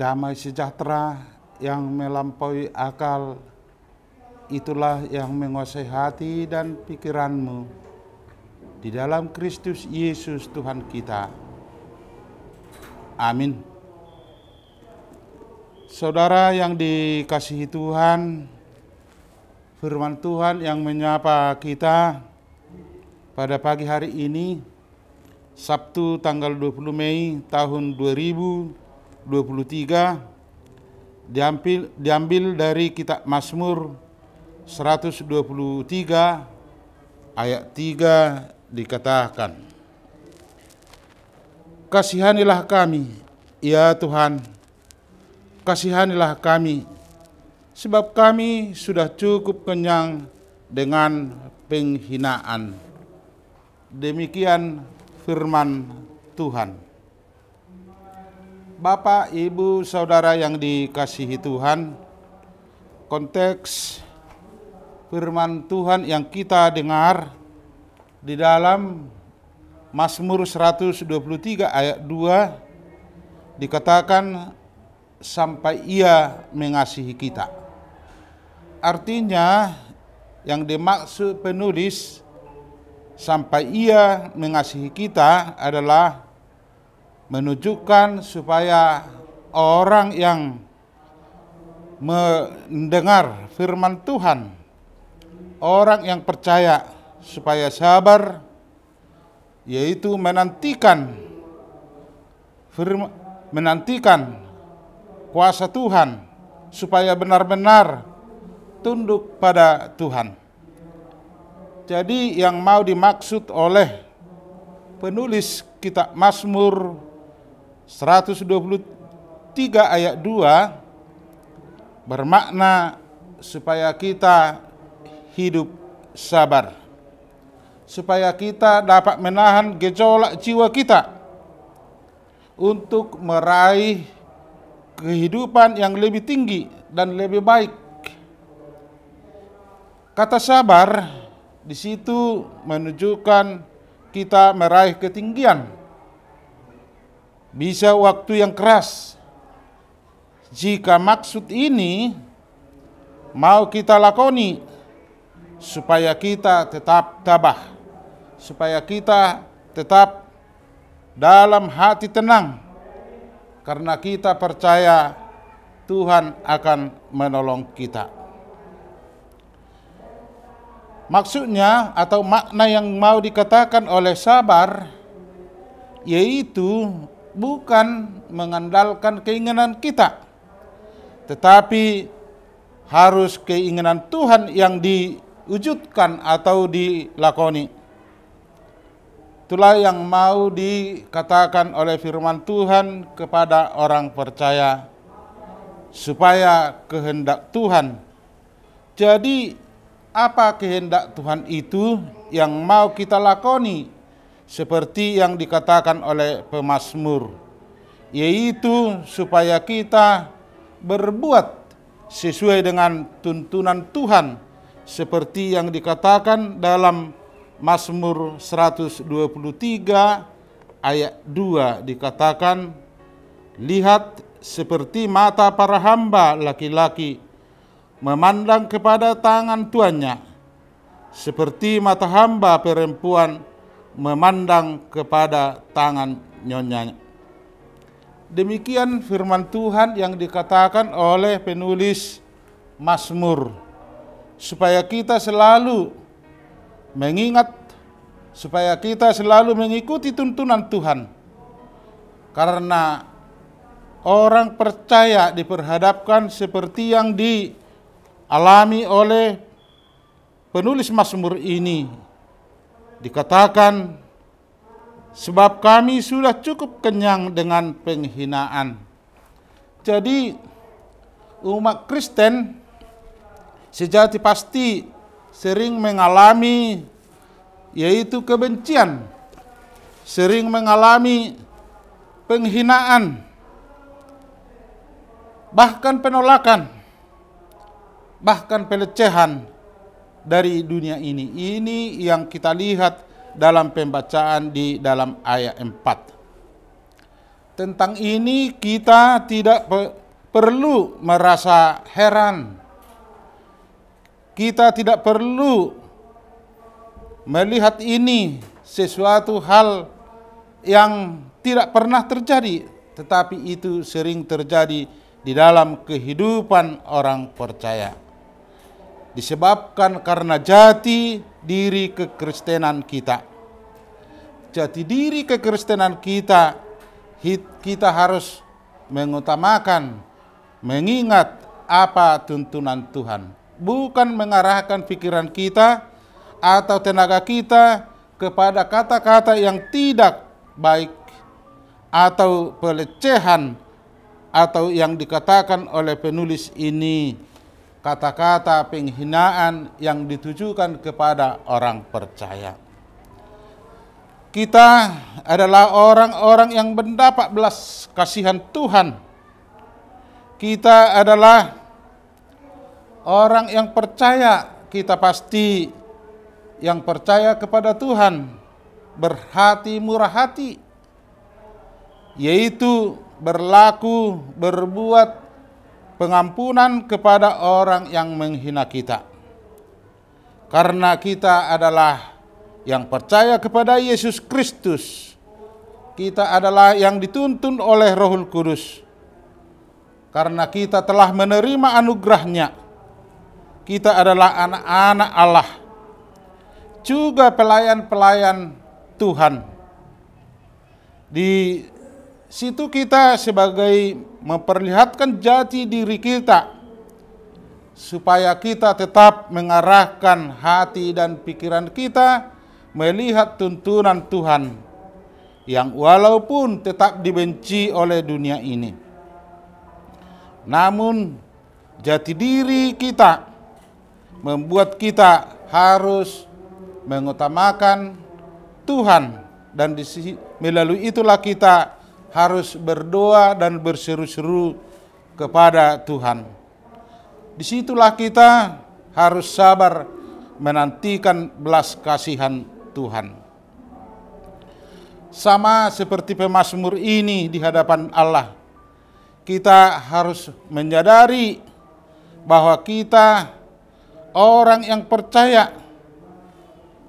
damai sejahtera yang melampaui akal, itulah yang menguasai hati dan pikiranmu di dalam Kristus Yesus Tuhan kita. Amin. Saudara yang dikasihi Tuhan, firman Tuhan yang menyapa kita pada pagi hari ini, Sabtu tanggal 20 Mei tahun 2023, diambil dari kitab Mazmur 123 ayat 3 dikatakan, "Kasihanilah kami, ya Tuhan, kasihanilah kami, sebab kami sudah cukup kenyang dengan penghinaan." Demikian firman Tuhan. Bapak, Ibu, Saudara yang dikasihi Tuhan, konteks firman Tuhan yang kita dengar di dalam Mazmur 123 ayat 2 dikatakan sampai Ia mengasihi kita. Artinya yang dimaksud penulis sampai Ia mengasihi kita adalah menunjukkan supaya orang yang mendengar firman Tuhan, orang yang percaya, supaya sabar, yaitu menantikan kuasa Tuhan, supaya benar-benar tunduk pada Tuhan. Jadi yang mau dimaksud oleh penulis kitab Mazmur 123 ayat 2 bermakna supaya kita hidup sabar, supaya kita dapat menahan gejolak jiwa kita untuk meraih kehidupan yang lebih tinggi dan lebih baik. Kata sabar di situ menunjukkan kita meraih ketinggian. Bisa waktu yang keras. Jika maksud ini mau kita lakoni, supaya kita tetap tabah, supaya kita tetap dalam hati tenang, karena kita percaya Tuhan akan menolong kita. Maksudnya atau makna yang mau dikatakan oleh sabar, yaitu bukan mengandalkan keinginan kita, tetapi harus keinginan Tuhan yang diwujudkan atau dilakoni. Itulah yang mau dikatakan oleh firman Tuhan kepada orang percaya, supaya kehendak Tuhan. Jadi apa kehendak Tuhan itu yang mau kita lakoni, seperti yang dikatakan oleh pemazmur, yaitu supaya kita berbuat sesuai dengan tuntunan Tuhan, seperti yang dikatakan dalam Mazmur 123 ayat 2 dikatakan, "Lihat seperti mata para hamba laki-laki memandang kepada tangan tuannya, seperti mata hamba perempuan memandang kepada tangan nyonyanya." Demikian firman Tuhan yang dikatakan oleh penulis Mazmur, supaya kita selalu mengingat, supaya kita selalu mengikuti tuntunan Tuhan. Karena orang percaya diperhadapkan seperti yang dialami oleh penulis Mazmur ini. Dikatakan, "Sebab kami sudah cukup kenyang dengan penghinaan." Jadi umat Kristen sejati pasti sering mengalami yaitu kebencian, sering mengalami penghinaan, bahkan penolakan, bahkan pelecehan dari dunia ini. Ini yang kita lihat dalam pembacaan di dalam ayat 4. Tentang ini kita tidak perlu merasa heran. Kita tidak perlu melihat ini sesuatu hal yang tidak pernah terjadi, tetapi itu sering terjadi di dalam kehidupan orang percaya. Disebabkan karena jati diri kekristenan kita. Jati diri kekristenan kita harus mengutamakan, mengingat apa tuntunan Tuhan. Bukan mengarahkan pikiran kita atau tenaga kita kepada kata-kata yang tidak baik atau pelecehan atau yang dikatakan oleh penulis ini, kata-kata penghinaan yang ditujukan kepada orang percaya. Kita adalah orang-orang yang mendapat belas kasihan Tuhan. Kita adalah orang yang percaya, kita pasti yang percaya kepada Tuhan, berhati murah hati, yaitu berbuat pengampunan kepada orang yang menghina kita. Karena kita adalah yang percaya kepada Yesus Kristus, kita adalah yang dituntun oleh Roh Kudus. Karena kita telah menerima anugerah-Nya, kita adalah anak-anak Allah, juga pelayan-pelayan Tuhan. Di situ kita sebagai memperlihatkan jati diri kita, supaya kita tetap mengarahkan hati dan pikiran kita melihat tuntunan Tuhan, yang walaupun tetap dibenci oleh dunia ini, namun jati diri kita membuat kita harus mengutamakan Tuhan, dan melalui itulah kita harus berdoa dan berseru-seru kepada Tuhan. Disitulah kita harus sabar menantikan belas kasihan Tuhan. Sama seperti pemazmur ini di hadapan Allah, kita harus menyadari bahwa kita orang yang percaya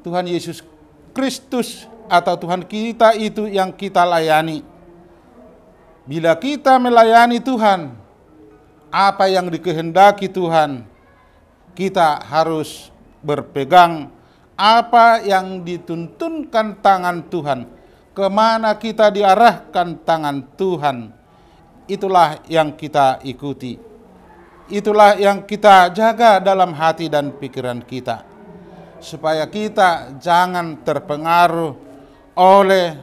Tuhan Yesus Kristus atau Tuhan kita itu yang kita layani. Bila kita melayani Tuhan, apa yang dikehendaki Tuhan, kita harus berpegang apa yang dituntunkan tangan Tuhan, kemana kita diarahkan tangan Tuhan, itulah yang kita ikuti. Itulah yang kita jaga dalam hati dan pikiran kita, supaya kita jangan terpengaruh oleh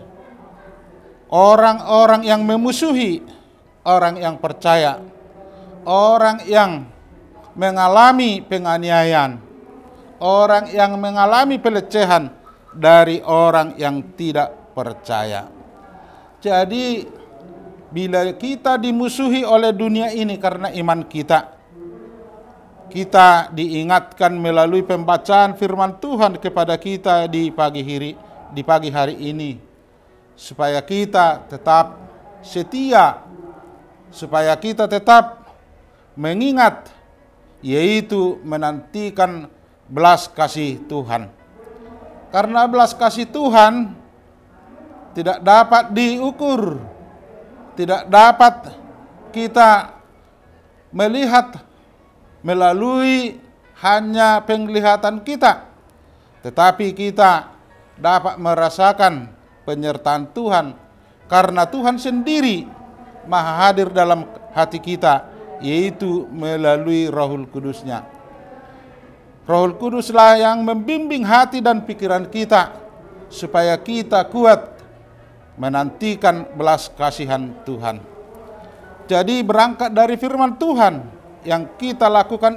orang-orang yang memusuhi orang yang percaya, orang yang mengalami penganiayaan, orang yang mengalami pelecehan dari orang yang tidak percaya. Jadi bila kita dimusuhi oleh dunia ini karena iman kita, kita diingatkan melalui pembacaan firman Tuhan kepada kita di pagi hari ini, supaya kita tetap setia, supaya kita tetap mengingat, yaitu menantikan belas kasih Tuhan. Karena belas kasih Tuhan tidak dapat diukur, tidak dapat kita melihat melalui hanya penglihatan kita, tetapi kita dapat merasakan penyertaan Tuhan, karena Tuhan sendiri maha hadir dalam hati kita, yaitu melalui Roh Kudus-Nya. Roh Kuduslah yang membimbing hati dan pikiran kita, supaya kita kuat menantikan belas kasihan Tuhan. Jadi berangkat dari firman Tuhan yang kita lakukan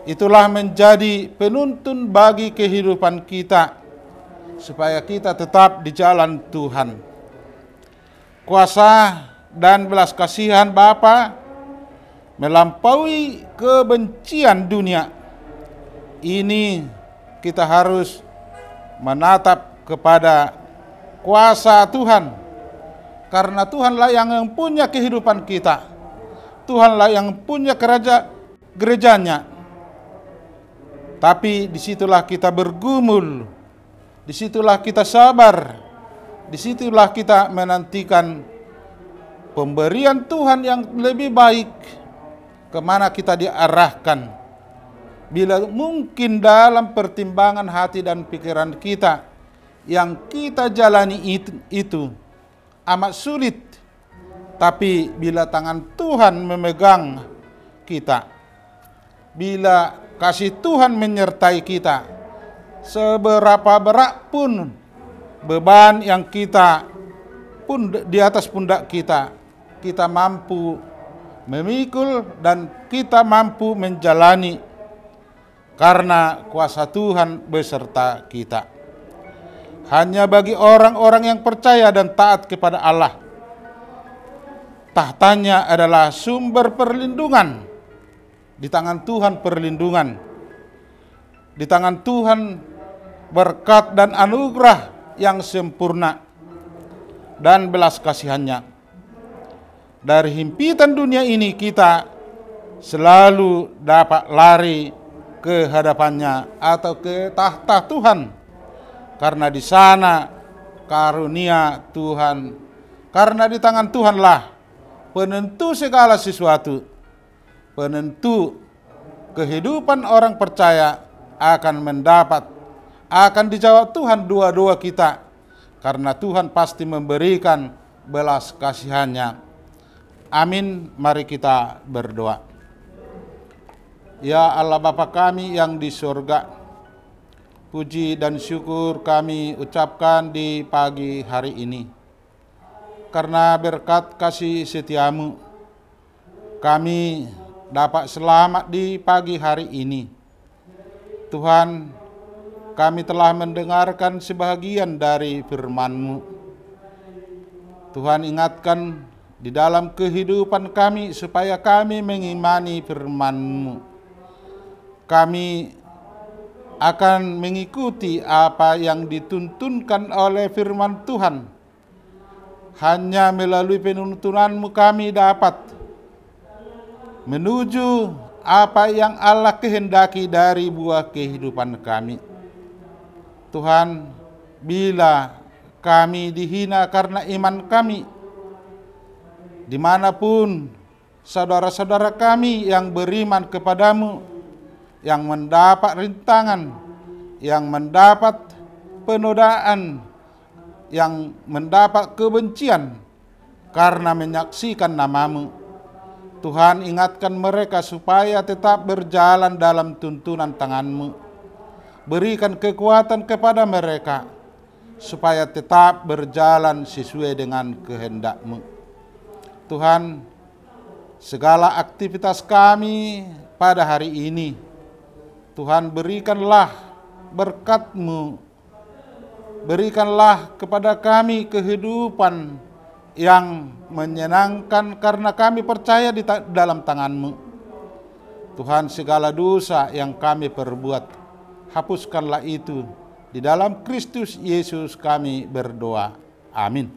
itulah menjadi penuntun bagi kehidupan kita, supaya kita tetap di jalan Tuhan. Kuasa dan belas kasihan Bapa melampaui kebencian dunia. Ini kita harus menatap kepada kuasa Tuhan, Karena Tuhanlah yang punya kehidupan kita. Tuhanlah yang punya gerejanya. Tapi disitulah kita bergumul, disitulah kita sabar, disitulah kita menantikan pemberian Tuhan yang lebih baik, kemana kita diarahkan. Bila mungkin dalam pertimbangan hati dan pikiran kita, yang kita jalani itu amat sulit, tapi bila tangan Tuhan memegang kita, bila kasih Tuhan menyertai kita, seberapa berat pun beban yang kita pun di atas pundak kita, kita mampu memikul dan kita mampu menjalani karena kuasa Tuhan beserta kita. Hanya bagi orang-orang yang percaya dan taat kepada Allah, tahtanya adalah sumber perlindungan. Di tangan Tuhan perlindungan, di tangan Tuhan berkat dan anugerah yang sempurna dan belas kasihannya. Dari himpitan dunia ini kita selalu dapat lari ke hadapannya atau ke tahta Tuhan, karena di sana karunia Tuhan, karena di tangan Tuhanlah penentu segala sesuatu, penentu kehidupan orang percaya akan dijawab Tuhan doa-doa kita, karena Tuhan pasti memberikan belas kasihannya. Amin. Mari kita berdoa. Ya Allah Bapa kami yang di surga, puji dan syukur kami ucapkan di pagi hari ini. Karena berkat kasih setiamu, kami dapat selamat di pagi hari ini. Tuhan, kami telah mendengarkan sebahagian dari firman-Mu. Tuhan, ingatkan di dalam kehidupan kami supaya kami mengimani firman-Mu. Kami akan mengikuti apa yang dituntunkan oleh firman Tuhan. Hanya melalui penuntunan-Mu kami dapat menuju apa yang Allah kehendaki dari buah kehidupan kami. Tuhan, bila kami dihina karena iman kami, dimanapun saudara-saudara kami yang beriman kepadamu, yang mendapat rintangan, yang mendapat penodaan, yang mendapat kebencian karena menyaksikan nama-Mu, Tuhan, ingatkan mereka supaya tetap berjalan dalam tuntunan tangan-Mu. Berikan kekuatan kepada mereka supaya tetap berjalan sesuai dengan kehendak-Mu. Tuhan, segala aktivitas kami pada hari ini, Tuhan, berikanlah berkat-Mu, berikanlah kepada kami kehidupan yang menyenangkan karena kami percaya di dalam tangan-Mu. Tuhan, segala dosa yang kami perbuat, hapuskanlah itu. Di dalam Kristus Yesus kami berdoa. Amin.